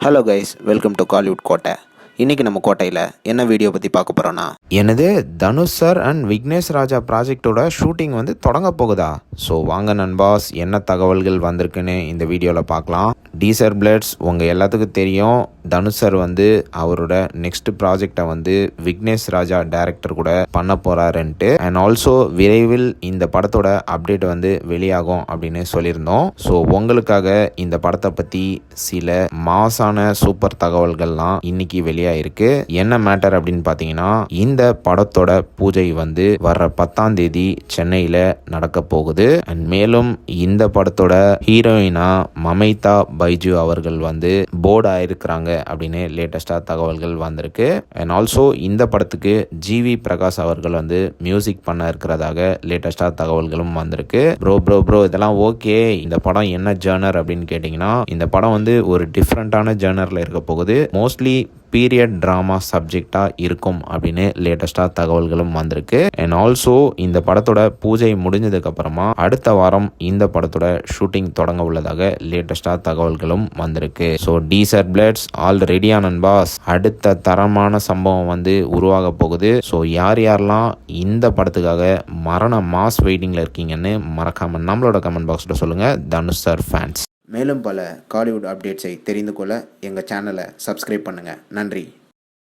Hello guys, welcome to Kollywood கோட்டை. இன்றைக்கி நம்ம கோட்டையில் என்ன வீடியோ பற்றி பார்க்க போகிறோன்னா, எனது தனுஷ் சார் அண்ட் விக்னேஷ் ராஜா ப்ராஜெக்டோட ஷூட்டிங் வந்து தொடங்க போகுதா? ஸோ வாங்க நண்பாஸ், என்ன தகவல்கள் வந்திருக்குன்னு இந்த வீடியோவில் பார்க்கலாம். டீசர் பிளேட்ஸ் உங்கள் எல்லாத்துக்கும் தெரியும். தனுஷ் சார் வந்து அவரோட நெக்ஸ்ட் ப்ராஜெக்டை வந்து விக்னேஷ் ராஜா டைரக்டர் கூட பண்ண போகிறாருன்ட்டு, அண்ட் ஆல்சோ விரைவில் இந்த படத்தோட அப்டேட் வந்து வெளியாகும் அப்படின்னு சொல்லியிருந்தோம். ஸோ உங்களுக்காக இந்த படத்தை பற்றி சில மாசான சூப்பர் தகவல்கள்லாம் இன்னைக்கு வெளியாயிருக்கு. என்ன மேட்டர் அப்படின்னு பார்த்தீங்கன்னா, இந்த படத்தோட பூஜை வந்து வர்ற 10ஆம் தேதி சென்னையில் நடக்க போகுது. அண்ட் மேலும் இந்த படத்தோட ஹீரோயினா மமைதா பைஜு அவர்கள் வந்து போர்டு ஆயிருக்கிறாங்க அப்படின்னு லேட்டஸ்டாக தகவல்கள் வந்திருக்கு. அண்ட் ஆல்சோ இந்த படத்துக்கு ஜிவி பிரகாஷ் அவர்கள் வந்து மியூசிக் பண்ண இருக்கிறதாக லேட்டஸ்டாக தகவல்களும் வந்திருக்கு. ப்ரோ இதெல்லாம் ஓகே. இந்த படம் என்ன ஜேர்னர் அப்படின்னு கேட்டிங்கன்னா, இந்த படம் வந்து ஒரு டிஃப்ரெண்ட்டான ஜேர்னரில் இருக்க போகுது. மோஸ்ட்லி பீரியட் ட்ராமா சப்ஜெக்டாக இருக்கும் அப்படின்னு லேட்டஸ்டாக தகவல்களும் வந்திருக்கு. அண்ட் ஆல்சோ இந்த படத்தோட பூஜை முடிஞ்சதுக்கு அப்புறமா அடுத்த வாரம் இந்த படத்தோட ஷூட்டிங் தொடங்க உள்ளதாக லேட்டஸ்டாக தகவல்களும் வந்திருக்கு. ஸோ டீசர் பிளேட்ஸ் ஆல் ரெடியா நண்பாஸ். அடுத்த தரமான சம்பவம் வந்து உருவாக போகுது. ஸோ யாரெல்லாம் இந்த படத்துக்காக மரண மாஸ் வெயிட்டிங்கில் இருக்கீங்கன்னு மறக்காம நம்மளோட கமெண்ட் பாக்ஸில் சொல்லுங்கள். Dhanush sir fans. மேலும் பல காலிவுட் அப்டேட்ஸை தெரிந்து கொள்ள எங்கள் சேனலை சப்ஸ்கிரைப் பண்ணுங்கள். நன்றி.